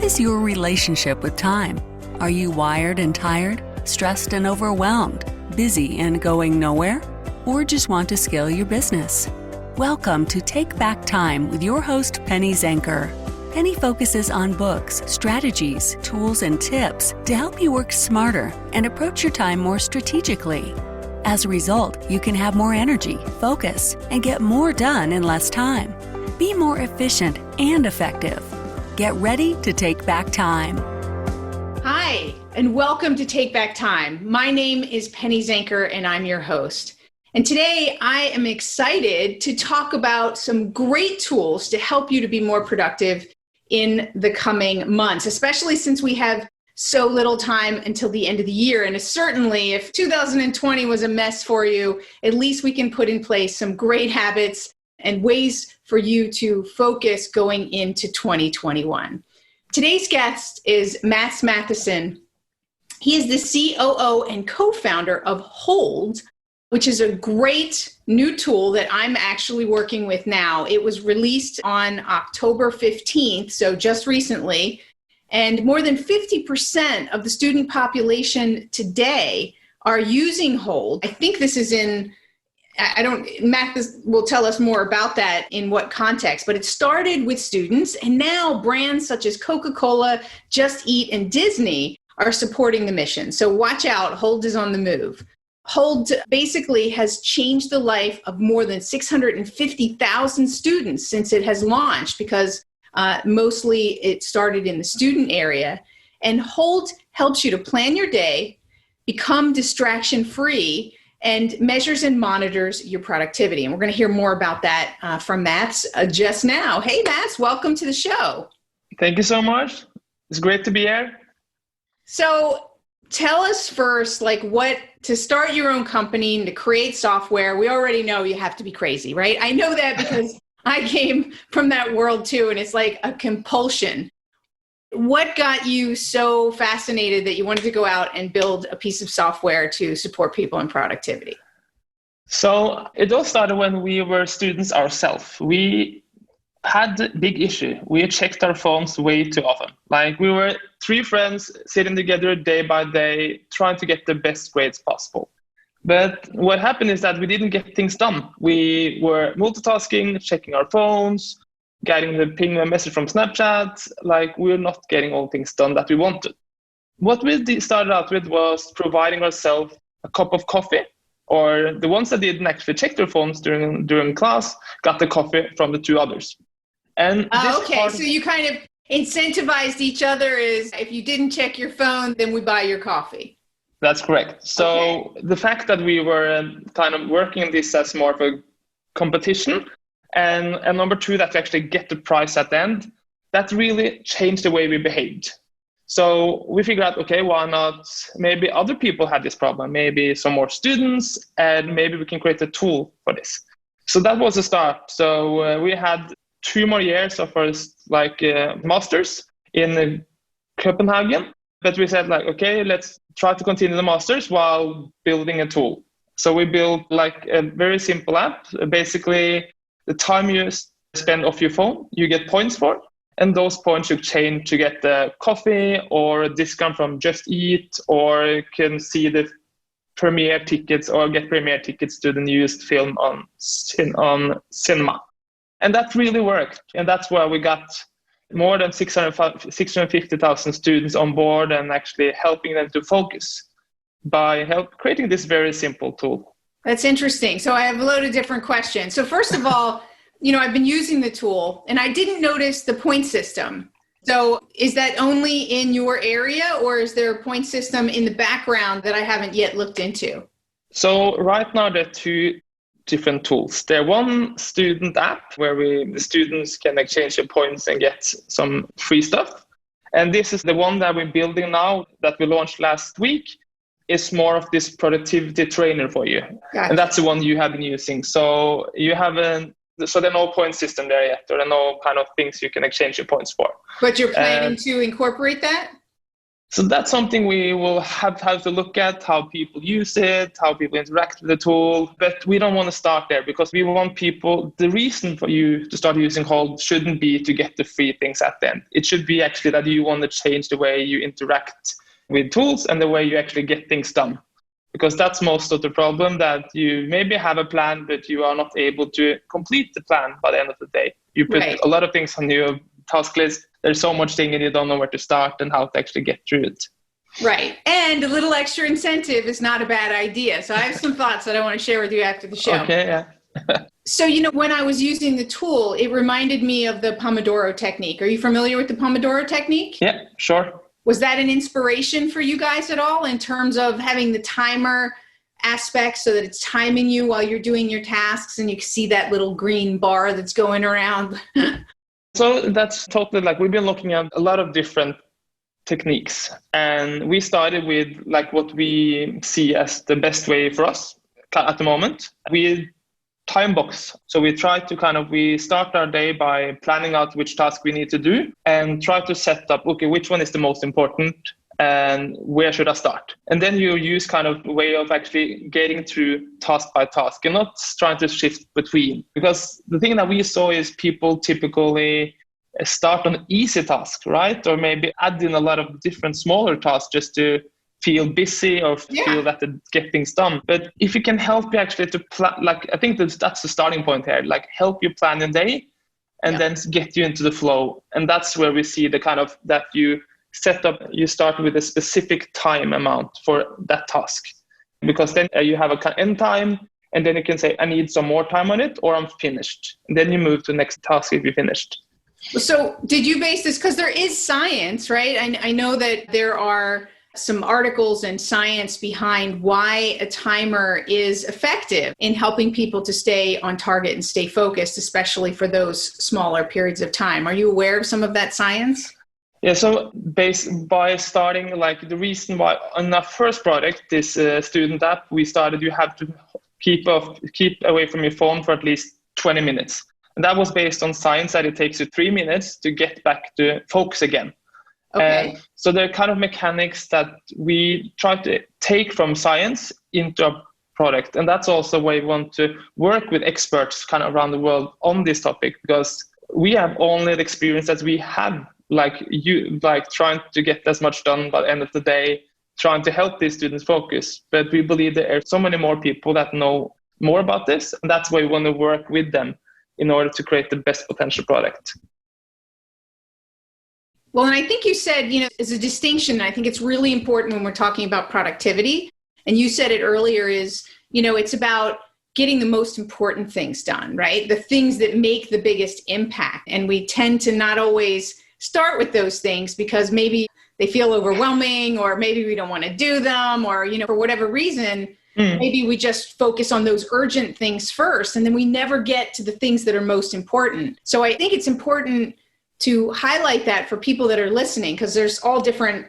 is your relationship with time? Are you wired and tired, stressed and overwhelmed, busy and going nowhere? Or just want to scale your business? Welcome to Take Back Time with your host, Penny Zenker. Penny focuses on books, strategies, tools, and tips to help you work smarter and approach your time more strategically. As a result, you can have more energy, focus, and get more done in less time. Be more efficient and effective. Get ready to take back time. Hi, and welcome to Take Back Time. My name is Penny Zenker, and I'm your host. And today I am excited to talk about some great tools to help you to be more productive in the coming months, especially since we have so little time until the end of the year. And certainly if 2020 was a mess for you, at least we can put in place some great habits and ways for you to focus going into 2021. Today's guest is Mathisen. He is the COO and co-founder of Hold, which is a great new tool that I'm actually working with now. It was released on October 15th, so just recently, and more than 50% of the student population today are using Hold. I think this is Matt will tell us more about that in what context, but it started with students, and now brands such as Coca-Cola, Just Eat, and Disney are supporting the mission. So watch out, Hold is on the move. Hold basically has changed the life of more than 650,000 students since it has launched, because mostly it started in the student area. And Hold helps you to plan your day, become distraction-free, and measures and monitors your productivity. And we're going to hear more about that from Mats just now. Hey, Mats, welcome to the show. Thank you so much. It's great to be here. So tell us first, to start your own company and to create software, we already know you have to be crazy, right? I know that because I came from that world too, and it's like a compulsion. What got you so fascinated that you wanted to go out and build a piece of software to support people in productivity? So it all started when we were students ourselves. We had a big issue. We checked our phones way too often. We were three friends sitting together day by day, trying to get the best grades possible. But what happened is that we didn't get things done. We were multitasking, checking our phones, getting the ping message from Snapchat. We're not getting all things done that we wanted. What we started out with was providing ourselves a cup of coffee, or the ones that didn't actually check their phones during class got the coffee from the two others. And so you kind of incentivized each other. Is if you didn't check your phone, then we buy your coffee. That's correct. So The fact that we were kind of working this as more of a competition, and number two, that we actually get the prize at the end, that really changed the way we behaved. So we figured out, okay, why not? Maybe other people had this problem, maybe some more students, and maybe we can create a tool for this. So that was the start. So we had 2 more years of our masters in Copenhagen, but we said okay, let's try to continue the masters while building a tool. So we built a very simple app. Basically, the time you spend off your phone, you get points for, and those points you change to get the coffee or a discount from Just Eat, or you can see the premiere tickets or get premiere tickets to the newest film on cinema. And that really worked. And that's where we got more than 650,000 students on board and actually helping them to focus by creating this very simple tool. That's interesting. So I have a load of different questions. So first of all, I've been using the tool and I didn't notice the point system. So is that only in your area, or is there a point system in the background that I haven't yet looked into? So right now there are 2 different tools. There's one student app where the students can exchange their points and get some free stuff. And this is the one that we're building now that we launched last week. Is more of this productivity trainer for you. Gotcha. And that's the one you have been using. So there's no point system there yet, or there are no kind of things you can exchange your points for. But you're planning to incorporate that? So that's something we will have to look at, how people use it, how people interact with the tool. But we don't want to start there because we want people, the reason for you to start using Hold shouldn't be to get the free things at the end. It should be actually that you want to change the way you interact with tools and the way you actually get things done. Because that's most of the problem, that you maybe have a plan, but you are not able to complete the plan by the end of the day. You put a lot of things on your task list. There's so much thing and you don't know where to start and how to actually get through it. Right. And a little extra incentive is not a bad idea. So I have some thoughts that I want to share with you after the show. Okay, yeah. So, when I was using the tool, it reminded me of the Pomodoro technique. Are you familiar with the Pomodoro technique? Yeah, sure. Was that an inspiration for you guys at all in terms of having the timer aspect so that it's timing you while you're doing your tasks and you can see that little green bar that's going around? So that's totally we've been looking at a lot of different techniques, and we started with what we see as the best way for us at the moment. We time box. So we try to we start our day by planning out which task we need to do and try to set up, okay, which one is the most important and where should I start? And then you use a way of actually getting through task by task and not trying to shift between. Because the thing that we saw is people typically start on easy tasks, right? Or maybe add in a lot of different smaller tasks just to feel busy or feel that they get things done. But if you can help you actually to plan, I think that's the starting point here, help you plan your day and then get you into the flow. And that's where we see the that you set up, you start with a specific time amount for that task. Because then you have an end time, and then you can say, I need some more time on it, or I'm finished. And then you move to the next task if you're finished. So did you base this, because there is science, right? I know that there are some articles and science behind why a timer is effective in helping people to stay on target and stay focused, especially for those smaller periods of time. Are you aware of some of that science? Yeah, so by starting, the reason why on our first product, this student app, we started, you have to keep away from your phone for at least 20 minutes. And that was based on science that it takes you 3 minutes to get back to focus again. Okay. So there are mechanics that we try to take from science into a product. And that's also why we want to work with experts around the world on this topic, because we have only the experience that we have, trying to get as much done by the end of the day, trying to help these students focus. But we believe there are so many more people that know more about this. And that's why we want to work with them in order to create the best potential product. Well, and I think you said, as a distinction, I think it's really important when we're talking about productivity. And you said it earlier is, it's about getting the most important things done, right? The things that make the biggest impact. And we tend to not always start with those things because maybe they feel overwhelming, or maybe we don't want to do them, or, for whatever reason, maybe we just focus on those urgent things first, and then we never get to the things that are most important. So I think it's important to highlight that for people that are listening, because there's all different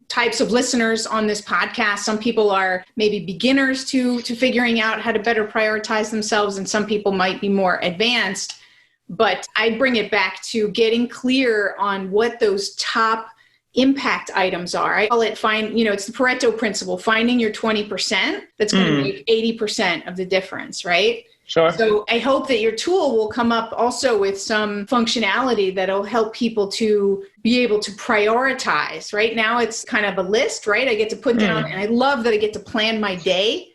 types of listeners on this podcast. Some people are maybe beginners to figuring out how to better prioritize themselves, and some people might be more advanced. But I bring it back to getting clear on what those top impact items are. I call it it's the Pareto principle, finding your 20% that's going to make 80% of the difference, right? Sure. So I hope that your tool will come up also with some functionality that'll help people to be able to prioritize. Right now it's kind of a list, right? I get to put down, and I love that I get to plan my day,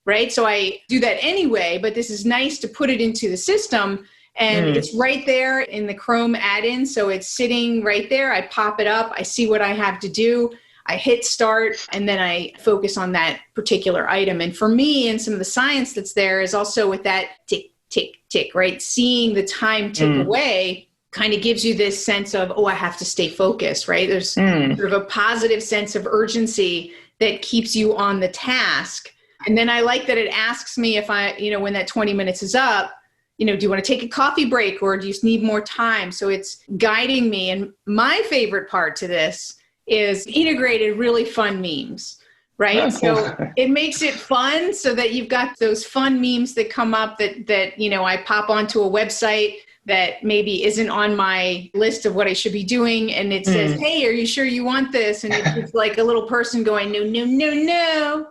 right? So I do that anyway, but this is nice to put it into the system. And it's right there in the Chrome add-in. So it's sitting right there. I pop it up. I see what I have to do. I hit start, and then I focus on that particular item. And for me, and some of the science that's there is also with that tick, tick, tick, right? Seeing the time tick away kind of gives you this sense of, I have to stay focused, right? There's sort of a positive sense of urgency that keeps you on the task. And then I like that it asks me if when that 20 minutes is up, do you want to take a coffee break, or do you need more time? So it's guiding me. And my favorite part to this is integrated really fun memes, right? Oh, cool. So it makes it fun so that you've got those fun memes that come up that I pop onto a website that maybe isn't on my list of what I should be doing. And it says, hey, are you sure you want this? And it's like a little person going, no, no, no, no.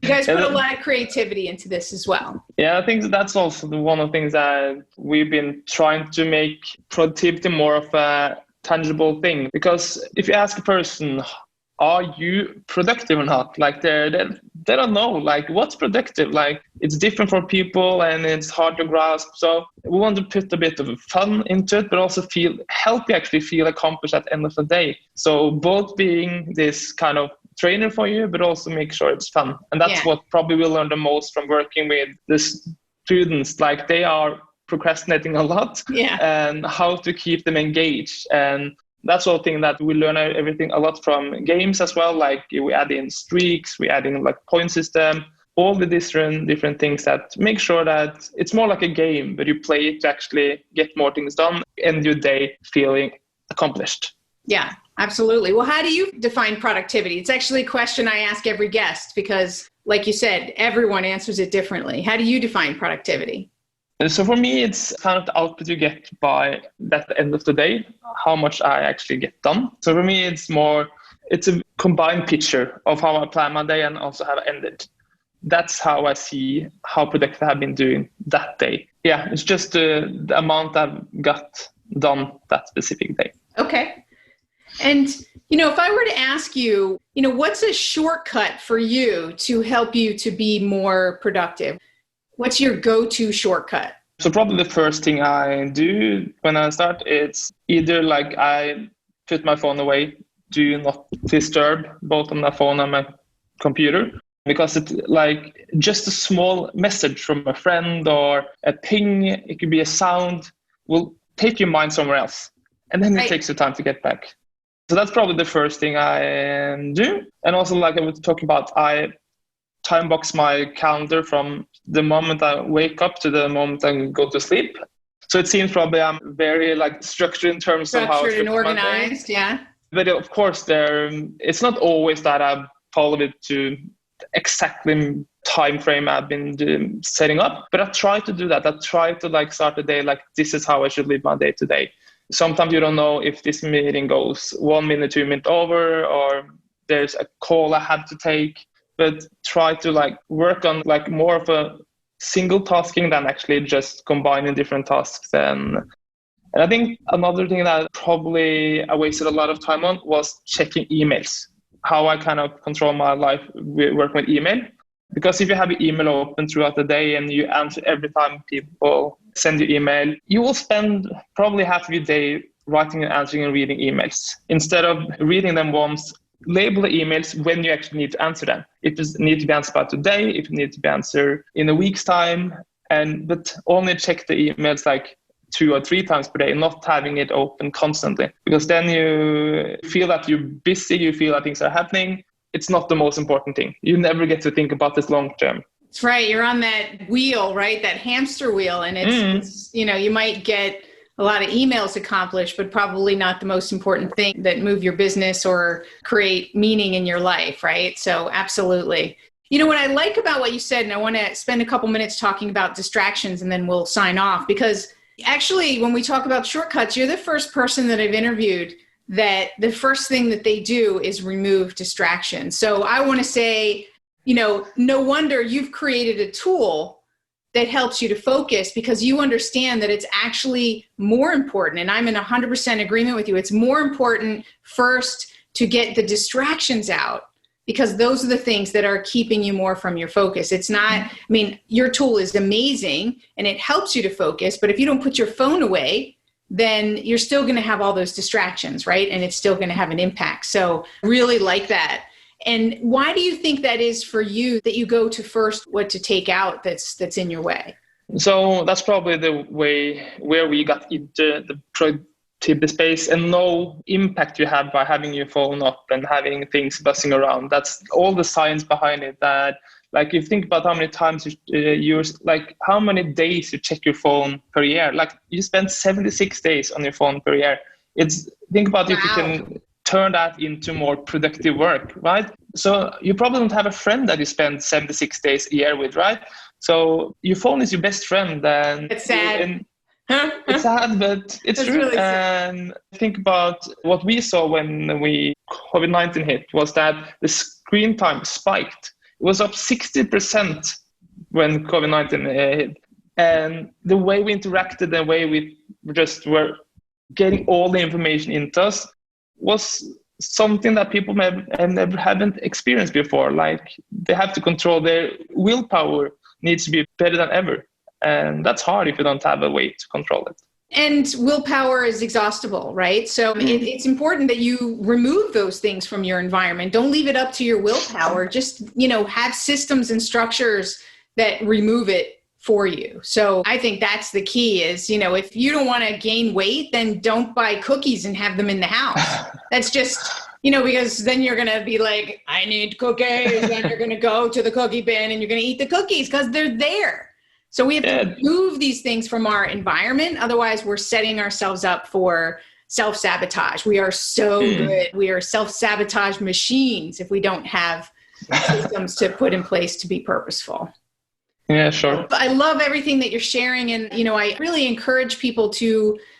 You guys put a lot of creativity into this as well. Yeah, I think that's also one of the things that we've been trying to make productivity more of a tangible thing. Because if you ask a person, are you productive or not? Like they don't know, like what's productive? Like it's different for people and it's hard to grasp. So we want to put a bit of fun into it, but also help you actually feel accomplished at the end of the day. So both being this kind of trainer for you, but also make sure it's fun. And that's what probably we learn the most from working with the students. Like they are procrastinating a lot and how to keep them engaged. And that's the thing that we learn everything a lot from games as well. Like we add in streaks, we add in like point system, all the different things that make sure that it's more like a game, but you play it to actually get more things done, end your day feeling accomplished. Yeah, absolutely. Well, how do you define productivity? It's actually a question I ask every guest because, like you said, everyone answers it differently. How do you define productivity? So for me, it's kind of the output you get by at the end of the day, how much I actually get done. So for me, it's a combined picture of how I plan my day and also how I end it. That's how I see how productive I've been doing that day. Yeah, it's just the amount I've got done that specific day. Okay. And, if I were to ask you, what's a shortcut for you to help you to be more productive? What's your go-to shortcut? So probably the first thing I do when I start, it's either like I put my phone away, do not disturb, both on my phone and my computer, because it's like just a small message from a friend or a ping, it could be a sound, will take your mind somewhere else. And then it takes you time to get back. So that's probably the first thing I do. And also, like I was talking about, I time box my calendar from the moment I wake up to the moment I go to sleep. So it seems probably I'm very like structured in terms of how I and organized, yeah. But of course, it's not always that I follow it to exactly time frame I've been setting up. But I try to do that. I try to like start the day like this is how I should live my day today. Sometimes you don't know if this meeting goes 1 minute, 2 minutes over, or there's a call I have to take. But try to like work on like more of a single tasking than actually just combining different tasks. And I think another thing that probably I wasted a lot of time on was checking emails. How I kind of control my life working with email. Because if you have your email open throughout the day and you answer every time people send you email, you will spend probably half of your day writing and answering and reading emails. Instead of reading them once, label the emails when you actually need to answer them. If it needs to be answered by today, if it needs to be answered in a week's time, but only check the emails like 2 or 3 times per day, not having it open constantly. Because then you feel that you're busy, you feel that things are happening. It's not the most important thing. You never get to think about this long term. That's right. You're on that wheel, right? That hamster wheel. And it's you might get a lot of emails accomplished, but probably not the most important thing that move your business or create meaning in your life, right? So absolutely. What I like about what you said, and I want to spend a couple minutes talking about distractions and then we'll sign off, because actually when we talk about shortcuts, you're the first person that I've interviewed that the first thing that they do is remove distractions. So I want to say, no wonder you've created a tool that helps you to focus, because you understand that it's actually more important. And I'm in 100% agreement with you. It's more important first to get the distractions out, because those are the things that are keeping you more from your focus. It's not, your tool is amazing and it helps you to focus, but if you don't put your phone away, then you're still going to have all those distractions, right? And it's still going to have an impact. So really like that. And why do you think that is for you, that you go to first what to take out that's in your way? So that's probably the way where we got into the productivity space, and no impact you have by having your phone up and having things buzzing around. That's all the science behind it. That like if you think about how many times you use, like how many days you check your phone per year, like you spend 76 days on your phone per year. Think about if you can turn that into more productive work, right? So you probably don't have a friend that you spend 76 days a year with, right? So your phone is your best friend. And it's sad. It's sad, but it's true. Really and think about what we saw when COVID-19 hit was that the screen time spiked. It was up 60% when COVID-19 hit. And the way we interacted, the way we just were getting all the information into us was something that people haven't experienced before. Like they have to control their willpower needs to be better than ever. And that's hard if you don't have a way to control it. And willpower is exhaustible, right? So it's important that you remove those things from your environment. Don't leave it up to your willpower. Just, have systems and structures that remove it for you. So I think that's the key is, if you don't want to gain weight, then don't buy cookies and have them in the house. That's just, because then you're going to be like, I need cookies. And you're going to go to the cookie bin and you're going to eat the cookies because they're there. So we have to remove these things from our environment. Otherwise, we're setting ourselves up for self-sabotage. We are so good. We are self-sabotage machines if we don't have systems to put in place to be purposeful. Yeah, sure. But I love everything that you're sharing. And, I really encourage people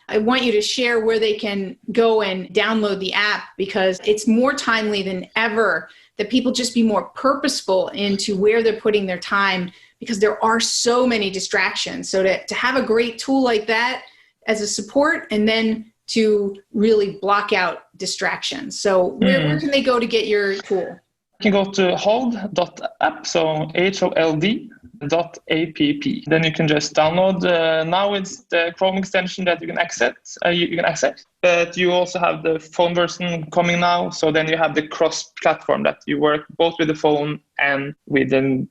I want you to share where they can go and download the app because it's more timely than ever that people just be more purposeful into where they're putting their time because there are so many distractions. So to have a great tool like that as a support and then to really block out distractions. So where can they go to get your tool? You can go to hold.app, so HOLD.app. Then you can just download. Now it's the Chrome extension that you can access. But you also have the phone version coming now. So then you have the cross-platform that you work both with the phone and with the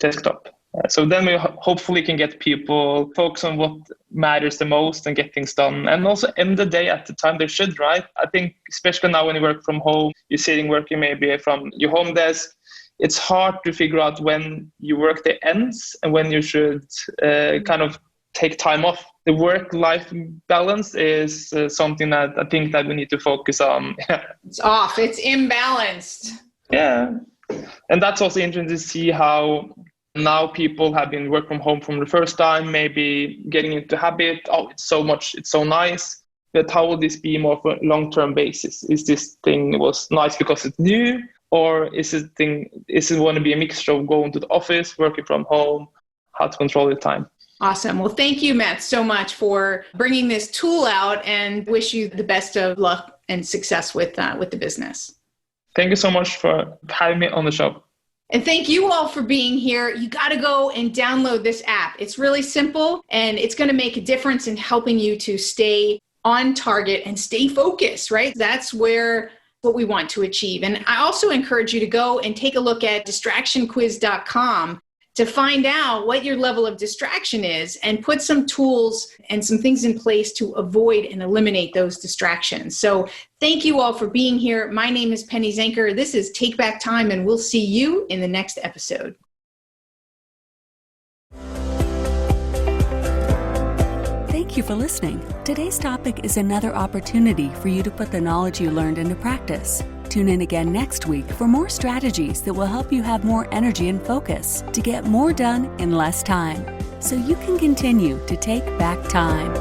desktop. So then we hopefully can get people focus on what matters the most and get things done. And also end the day at the time they should, right? I think especially now when you work from home, you're sitting working maybe from your home desk, it's hard to figure out when your work day ends and when you should kind of take time off. The work-life balance is something that I think that we need to focus on. It's off. It's imbalanced. Yeah. And that's also interesting to see how now people have been work from home from the first time, maybe getting into habit. Oh, it's so nice. But how will this be more for a long-term basis? Is this thing was nice because it's new? Or is it want to be a mixture of going to the office, working from home, how to control your time? Awesome. Well, thank you, Matt, so much for bringing this tool out and wish you the best of luck and success with the business. Thank you so much for having me on the show. And thank you all for being here. You got to go and download this app. It's really simple and it's going to make a difference in helping you to stay on target and stay focused, right? That's what we want to achieve. And I also encourage you to go and take a look at distractionquiz.com to find out what your level of distraction is and put some tools and some things in place to avoid and eliminate those distractions. So thank you all for being here. My name is Penny Zenker. This is Take Back Time, and we'll see you in the next episode. Thank you for listening. Today's topic is another opportunity for you to put the knowledge you learned into practice. Tune in again next week for more strategies that will help you have more energy and focus to get more done in less time, so you can continue to take back time.